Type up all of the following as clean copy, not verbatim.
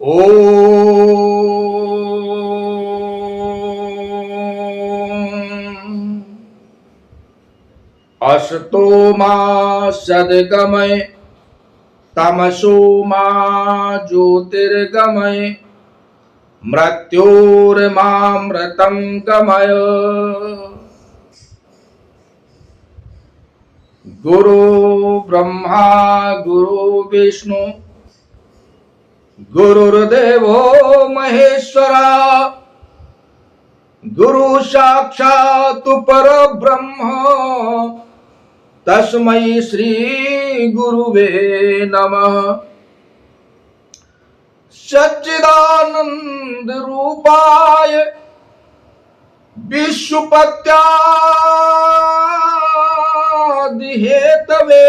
ओम असतो मा सद्गमय तमसो मा ज्योतिर्गमय मृत्योर्मामृतं गमय। गुरु ब्रह्मा गुरु विष्णु गुरुर्देवो महेश्वरा गुरु साक्षात् परब्रह्म तस्मै श्री गुरुवे नमः। सच्चिदानंद रूपाय विश्वपत्यादि हेतवे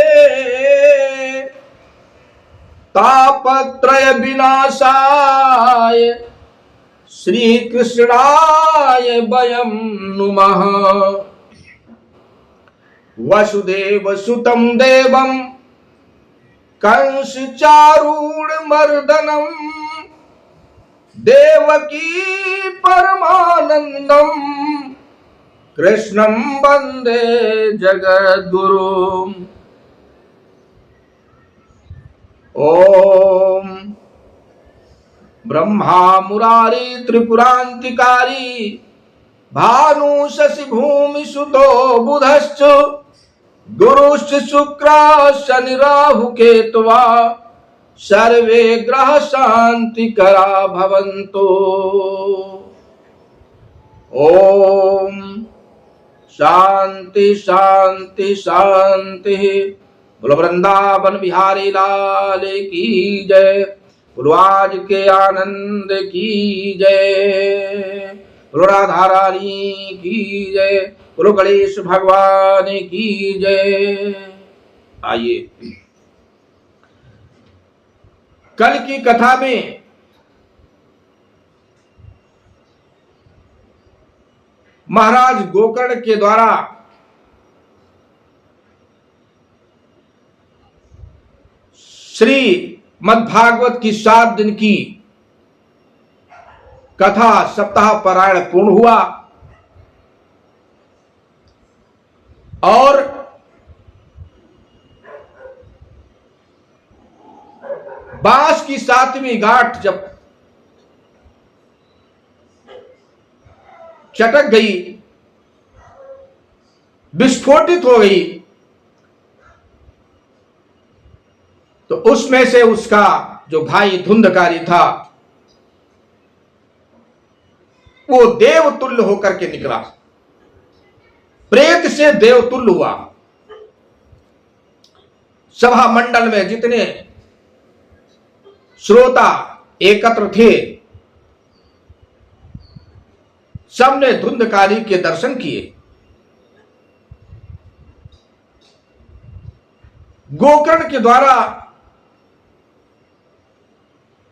तापत्रय विनाशाय श्री कृष्णाय वयं नुमः। वसुदेव सुतं देवं कंस चारूणमर्दनं देवकी परमानंदं कृष्णं वंदे जगद्गुरुम्। ओम ब्रह्मा मुरारी त्रिपुरांतिकारी भानु शशि भूमि सुतो बुधश्च गुरुश्च शुक्र शनि राहु केतवा सर्वे ग्रह शांतिकरा भवन्तु। ओम शांति शांति शांति। बोलो वृंदावन बिहारी लाल की जय। बोलो आज के आनंद की जय। बोलो राधा रानी की जय। बोलो गणेश भगवान की जय। आइए कल की कथा में महाराज गोकर्ण के द्वारा श्री मद्भागवत की 7 दिन की कथा सप्ताह पारायण पूर्ण हुआ और बांस की 7वीं गांठ जब चटक गई, विस्फोटित हो गई, तो उसमें से उसका जो भाई धुंधकारी था वो देवतुल्य होकर के निकला, प्रेत से देवतुल्य हुआ। सभा मंडल में जितने श्रोता एकत्र थे सबने धुंधकारी के दर्शन किए। गोकर्ण के द्वारा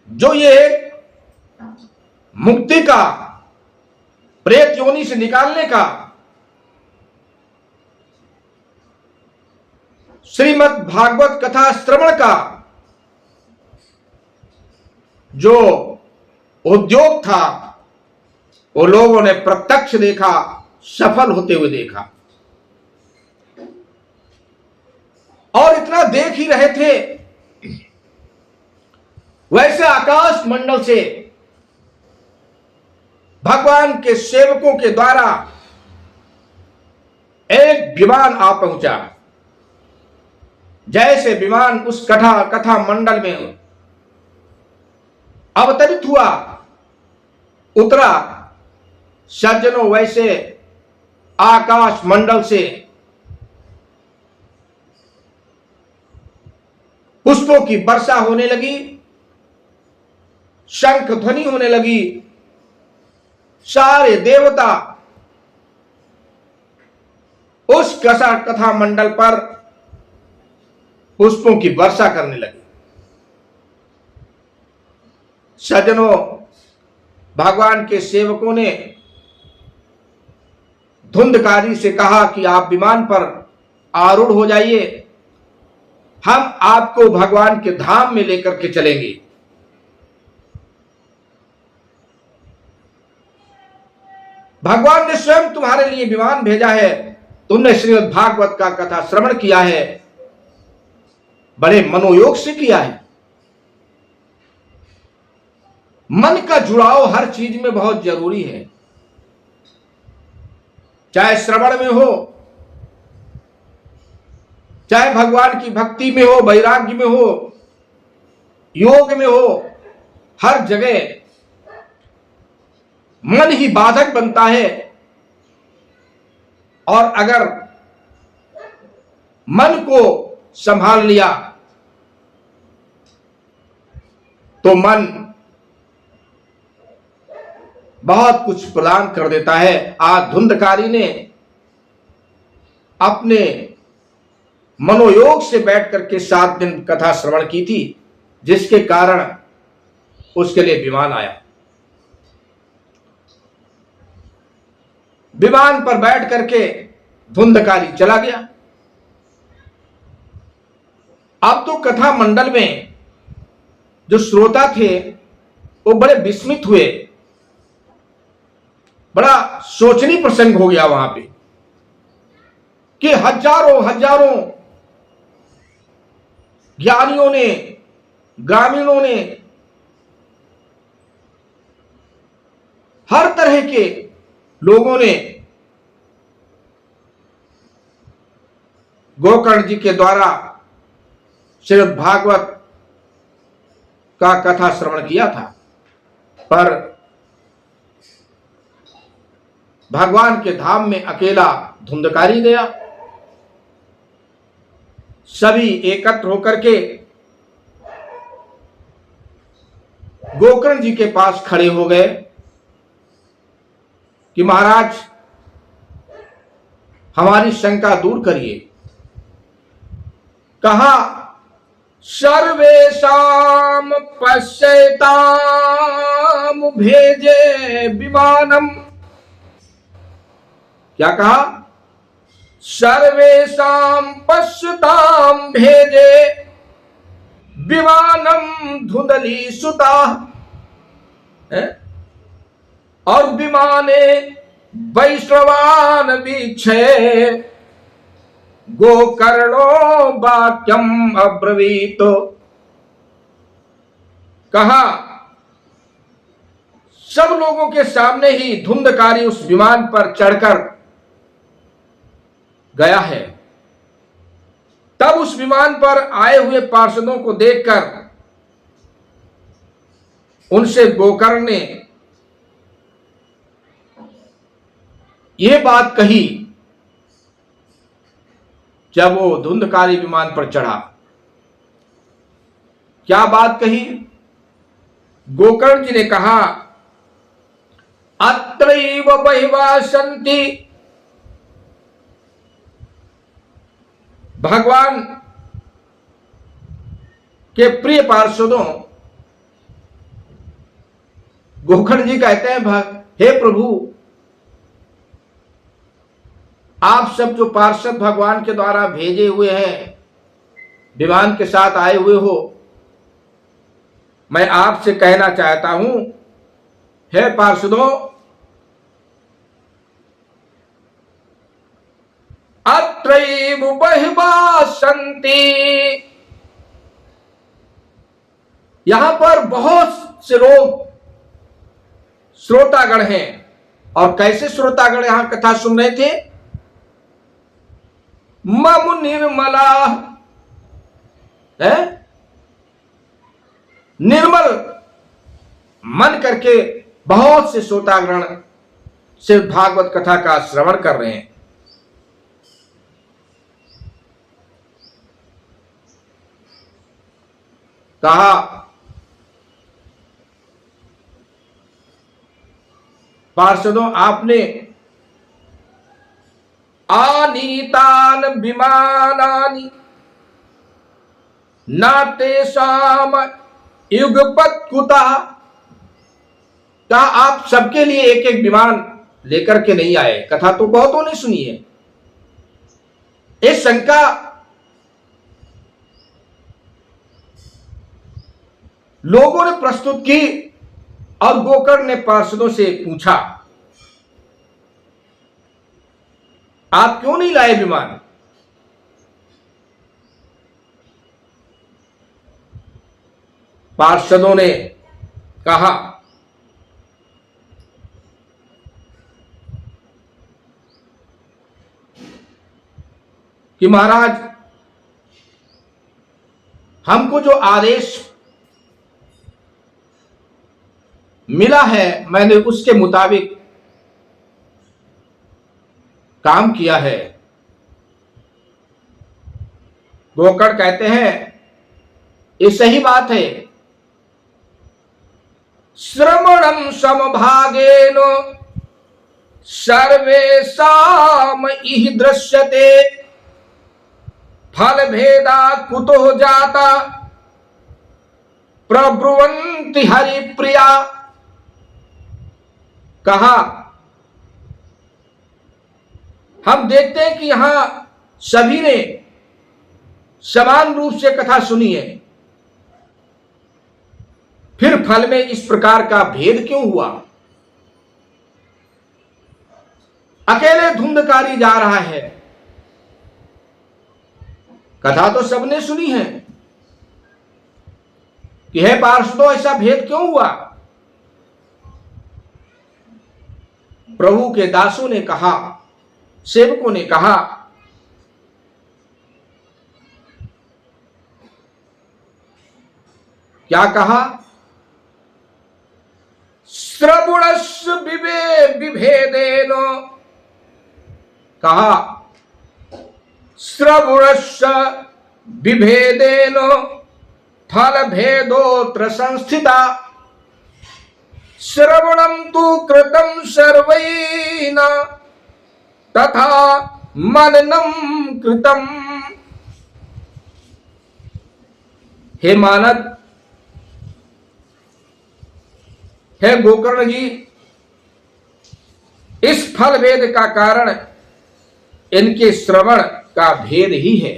जो ये मुक्ति का, प्रेत योनि से निकालने का श्रीमद् भागवत कथा श्रवण का जो उद्योग था वो लोगों ने प्रत्यक्ष देखा, सफल होते हुए देखा। और इतना देख ही रहे थे, वैसे आकाश मंडल से भगवान के सेवकों के द्वारा एक विमान आ पहुंचा। जैसे विमान उस कथा मंडल में अवतरित हुआ, उतरा, सज्जनों वैसे आकाश मंडल से पुष्पों की वर्षा होने लगी, शंख ध्वनि होने लगी। सारे देवता उस कथा मंडल पर पुष्पों की वर्षा करने लगे। सज्जनों, भगवान के सेवकों ने धुंधकारी से कहा कि आप विमान पर आरूढ़ हो जाइए, हम आपको भगवान के धाम में लेकर के चलेंगे। भगवान ने स्वयं तुम्हारे लिए विमान भेजा है, तुमने श्रीमद् भागवत का कथा श्रवण किया है, बड़े मनोयोग से किया है। मन का जुड़ाव हर चीज में बहुत जरूरी है, चाहे श्रवण में हो, चाहे भगवान की भक्ति में हो, वैराग्य में हो, योग में हो, हर जगह मन ही बाधक बनता है। और अगर मन को संभाल लिया तो मन बहुत कुछ प्रदान कर देता है। आज धुंधकारी ने अपने मनोयोग से बैठ करके 7 दिन कथा श्रवण की थी, जिसके कारण उसके लिए विमान आया। विमान पर बैठ करके धुंधकारी चला गया। अब तो कथा मंडल में जो श्रोता थे वो बड़े विस्मित हुए, बड़ा सोचनीय प्रसंग हो गया वहां पे कि हजारों हजारों ज्ञानियों ने, ग्रामीणों ने, हर तरह के लोगों ने गोकर्ण जी के द्वारा श्रीमद् भागवत का कथा श्रवण किया था, पर भगवान के धाम में अकेला धुंधकारी गया। सभी एकत्र होकर के गोकर्ण जी के पास खड़े हो गए कि महाराज हमारी शंका दूर करिए। कहा सर्वेषां पश्यताम भेजे विमानम। क्या कहा? सर्वेषां पश्यताम भेजे विमानम धुंधली सुता। और विमाने वैश्रवान वीक्षे गोकर्णो वाक्यम अब्रवीतो। कहा सब लोगों के सामने ही धुंधकारी उस विमान पर चढ़कर गया है। तब उस विमान पर आए हुए पार्षदों को देखकर उनसे गोकर्ण ने यह बात कही जब वो धुंधकारी विमान पर चढ़ा। क्या बात कही? गोकर्ण जी ने कहा अत्रैव बहिवा सन्ति। भगवान के प्रिय पार्षदों, गोकर्ण जी कहते हैं हे प्रभु, आप सब जो पार्षद भगवान के द्वारा भेजे हुए हैं, विमान के साथ आए हुए हो, मैं आपसे कहना चाहता हूं, हे पार्षदों, अत्रैव बहिवा सन्ति। यहां पर बहुत से लोग श्रोतागण हैं। और कैसे श्रोतागण यहां कथा सुन रहे थे? मम निर्मला है, निर्मल मन करके बहुत से श्रोतागण सिर्फ भागवत कथा का श्रवण कर रहे हैं। कहा पार्षदों, आपने आनीतान विमानानि नातेषाम युगपत् कुतः। क्या आप सबके लिए एक एक विमान लेकर के नहीं आए? कथा तो बहुतों ने सुनी है। ये शंका लोगों ने प्रस्तुत की और गोकर्ण ने पार्षदों से पूछा आप क्यों नहीं लाए विमान? पार्षदों ने कहा कि महाराज, हमको जो आदेश मिला है मैंने उसके मुताबिक काम किया है। गोकर्ण कहते हैं ये सही बात है। श्रवणम समभागेन सर्वेषाम इह दृश्यते फल भेदा कुतो जाता प्रब्रुवन्ति हरिप्रिया। कहा हम देखते हैं कि यहां सभी ने समान रूप से कथा सुनी है, फिर फल में इस प्रकार का भेद क्यों हुआ? अकेले धुंधकारी जा रहा है। कथा तो सबने सुनी है कि हे पार्षदों, ऐसा भेद क्यों हुआ? प्रभु के दासों ने कहा, सेवकों ने कहा, क्या कहा? श्रवणस्य विभेदेन, कहा श्रवणस्य विभेदेन फल भेदोत्र संस्थिता श्रवणम तु कृतं सर्वैन तथा मननम कृतं। हे मानद, हे गोकर्ण जी, इस फल भेद का कारण इनके श्रवण का भेद ही है।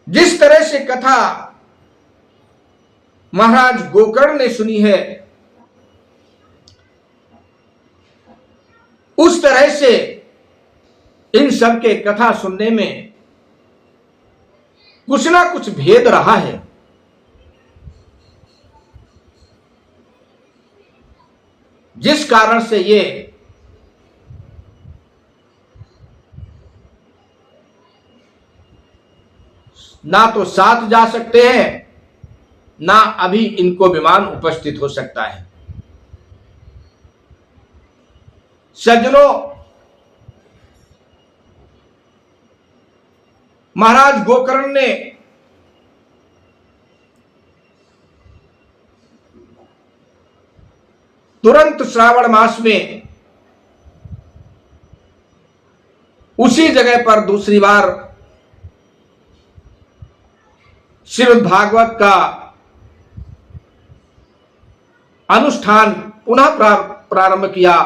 जिस तरह से कथा महाराज गोकर्ण ने सुनी है, उस तरह से इन सब के कथा सुनने में कुछ ना कुछ भेद रहा है। जिस कारण से ये ना तो साथ जा सकते हैं, ना अभी इनको विमान उपस्थित हो सकता है। सज्जनों, महाराज गोकर्ण ने तुरंत श्रावण मास में उसी जगह पर दूसरी बार श्रीमद् भागवत का अनुष्ठान पुनः प्रारंभ किया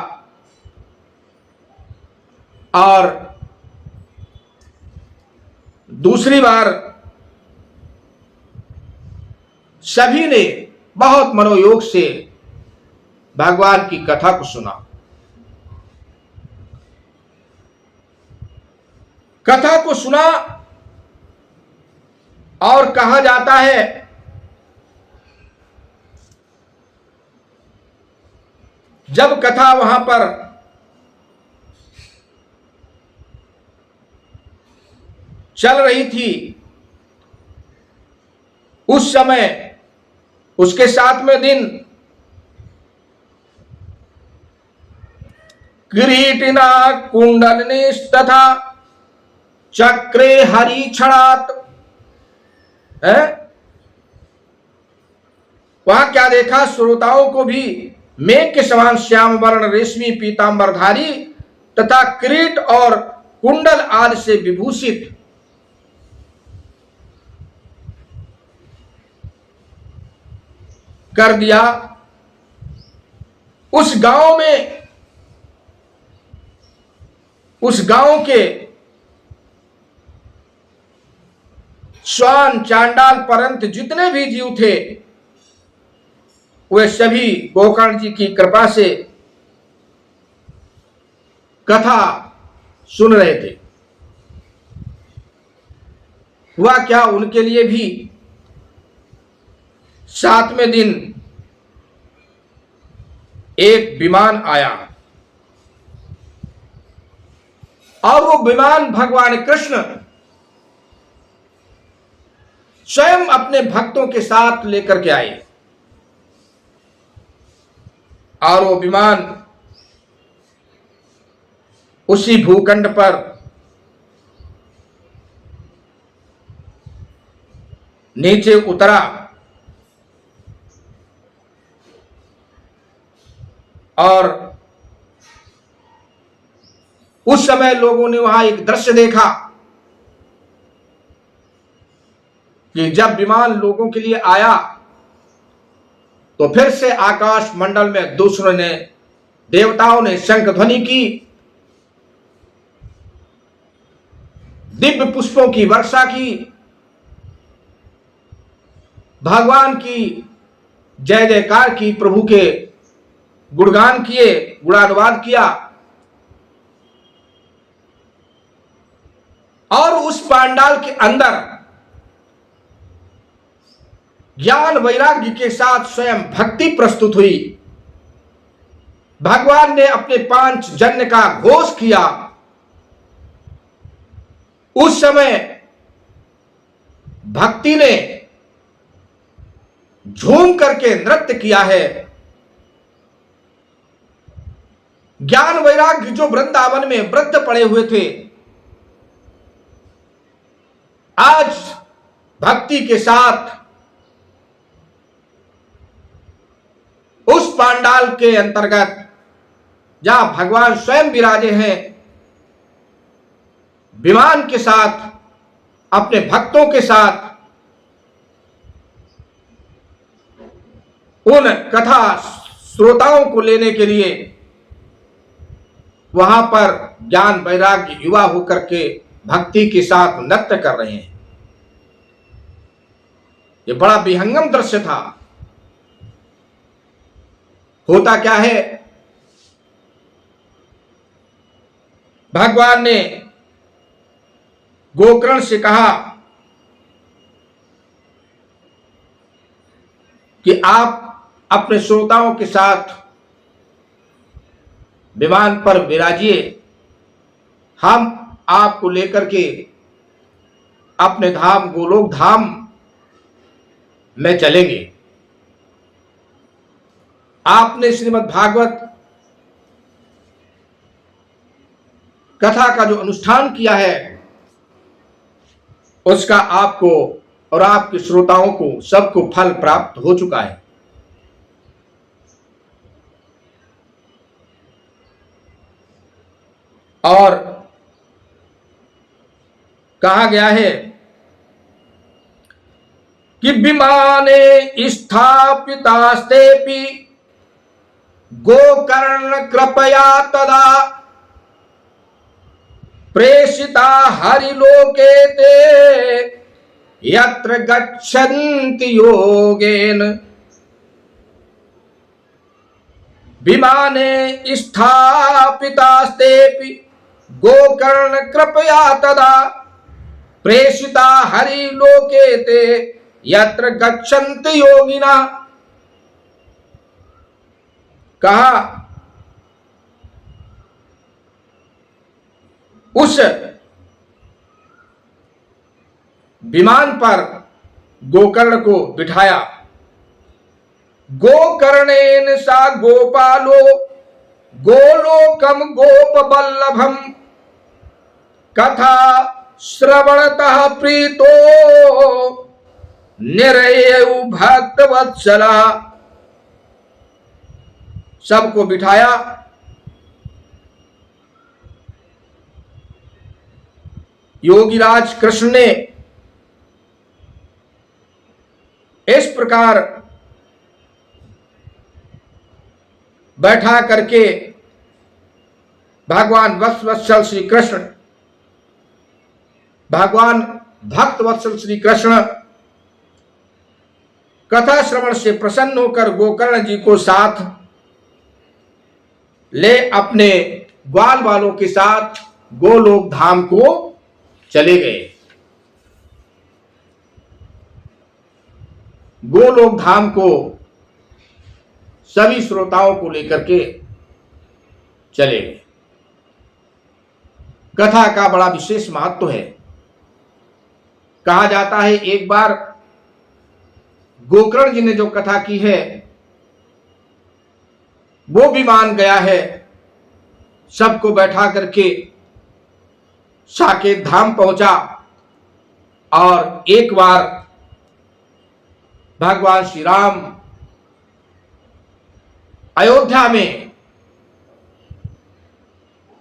और दूसरी बार सभी ने बहुत मनोयोग से भगवान की कथा को सुना। कथा को सुना और कहा जाता है जब कथा वहां पर चल रही थी, उस समय उसके 7वें दिन किरीटिना कुंडलनिस्तथा चक्रे हरिक्षणात्, वहां क्या देखा? श्रोताओं को भी मेघ के समान श्याम वर्ण रेशमी पीतांबरधारी तथा किरीट और कुंडल आदि से विभूषित कर दिया। उस गांव के श्वान चांडाल परंत जितने भी जीव थे, वे सभी गोकर्ण जी की कृपा से कथा सुन रहे थे। हुआ क्या, उनके लिए भी 7वें दिन एक विमान आया और वो विमान भगवान कृष्ण स्वयं अपने भक्तों के साथ लेकर के आए और वो विमान उसी भूखंड पर नीचे उतरा और उस समय लोगों ने वहां एक दृश्य देखा कि जब विमान लोगों के लिए आया तो फिर से आकाश मंडल में दूसरों ने, देवताओं ने शंख ध्वनि की, दिव्य पुष्पों की वर्षा की, भगवान की जय जयकार की, प्रभु के गुणगान किए, गुणानुवाद किया और उस पांडाल के अंदर ज्ञान वैराग्य के साथ स्वयं भक्ति प्रस्तुत हुई। भगवान ने अपने 5 जन्य का घोष किया। उस समय भक्ति ने झूम करके नृत्य किया है। ज्ञान वैराग्य जो वृंदावन में वृद्ध पड़े हुए थे, आज भक्ति के साथ उस पांडाल के अंतर्गत जहां भगवान स्वयं विराजे हैं, विमान के साथ अपने भक्तों के साथ उन कथा श्रोताओं को लेने के लिए वहां पर ज्ञान वैराग्य युवा होकर के भक्ति के साथ नृत्य कर रहे हैं। यह बड़ा विहंगम दृश्य था। होता क्या है, भगवान ने गोकर्ण से कहा कि आप अपने श्रोताओं के साथ विमान पर विराजिए, हम आपको लेकर के अपने धाम गोलोक धाम में चलेंगे। आपने श्रीमद् भागवत कथा का जो अनुष्ठान किया है उसका आपको और आपके श्रोताओं को सबको फल प्राप्त हो चुका है। और कहा गया है कि विमाने स्थापितास्तेपि गोकर्ण कृपया तदा प्रेषिता हरिलोके ते यत्र गच्छन्ति योगेन। विमाने स्थापितास्तेपि गोकर्ण कृपया तदा प्रेषिता हरिलोके ते यत्र गच्छन्ति योगिना। कहा उस विमान पर गोकर्ण को बिठाया। गोकर्णेन सा गोपालो गोलोकम गोपवल्लभम कथा श्रवणतः प्रीतो निरयेउ भक्तवत्सला। सबको बिठाया, योगीराज कृष्ण ने इस प्रकार बैठा करके भगवान वत्सल श्री कृष्ण, भगवान भक्त वत्सल श्री कृष्ण कथा श्रवण से प्रसन्न होकर गोकर्ण जी को साथ ले अपने ग्वाल वालों के साथ गोलोक धाम को चले गए। गोलोक धाम को सभी श्रोताओं को लेकर के चले गए। कथा का बड़ा विशेष महत्व है। कहा जाता है एक बार गोकर्ण जी ने जो कथा की है वो विमान गया है, सबको बैठा करके साकेत धाम पहुंचा और एक बार भगवान श्री राम अयोध्या में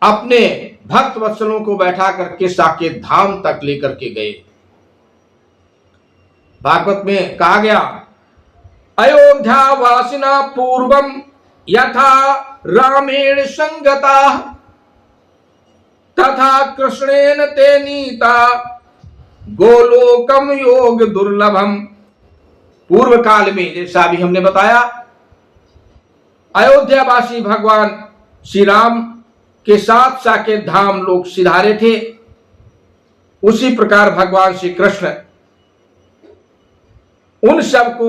अपने भक्त वत्सलों को बैठा करके साकेत धाम तक लेकर के गए। भागवत में कहा गया, अयोध्या वासिना पूर्वम यथा रामेण संगता तथा कृष्णेन ते नीता गोलोकम योग दुर्लभम। पूर्व काल में जैसा भी हमने बताया, अयोध्यावासी भगवान श्री राम के साथ साकेत धाम लोग सिधारे थे, उसी प्रकार भगवान श्री कृष्ण उन सबको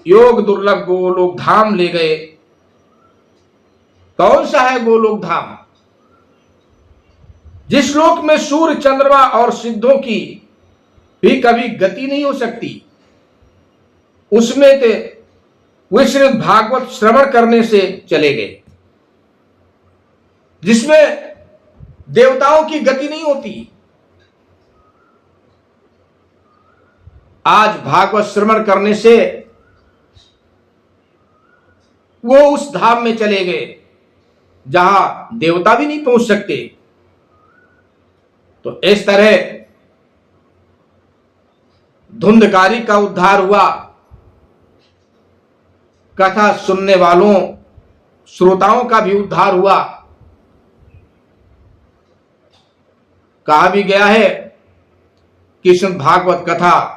योग दुर्लभ गोलोक धाम ले गए। कौन सा है गोलोक धाम? जिस लोक में सूर्य चंद्रमा और सिद्धों की भी कभी गति नहीं हो सकती, उसमें वे श्रीमद् भागवत श्रवण करने से चले गए। जिसमें देवताओं की गति नहीं होती, आज भागवत श्रवण करने से वो उस धाम में चले गए जहां देवता भी नहीं पहुंच सकते। तो इस तरह धुंधकारी का उद्धार हुआ, कथा सुनने वालों श्रोताओं का भी उद्धार हुआ। कहा भी गया है कि श्रीमद् भागवत कथा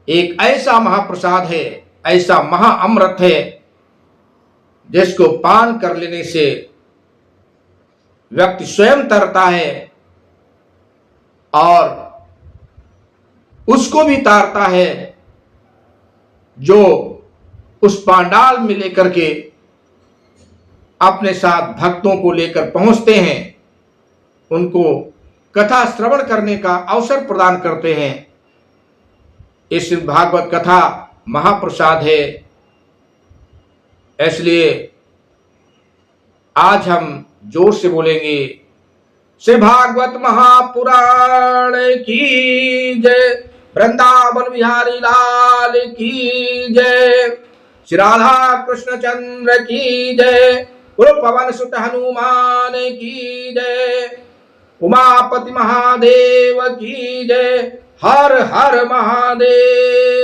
एक ऐसा महाप्रसाद है, ऐसा महाअमृत है, जिसको पान कर लेने से व्यक्ति स्वयं तरता है और उसको भी तारता है जो उस पांडाल में लेकर के अपने साथ भक्तों को लेकर पहुंचते हैं, उनको कथा श्रवण करने का अवसर प्रदान करते हैं। इस भागवत कथा महाप्रसाद है। इसलिए आज हम जोर से बोलेंगे, श्री भागवत महापुराण की जय, वृंदावन बिहारी लाल की जय, श्री राधा कृष्ण चंद्र की जय, गुरु पवन सुत हनुमान की जय, उमापति महादेव की जय, हर हर महादेव।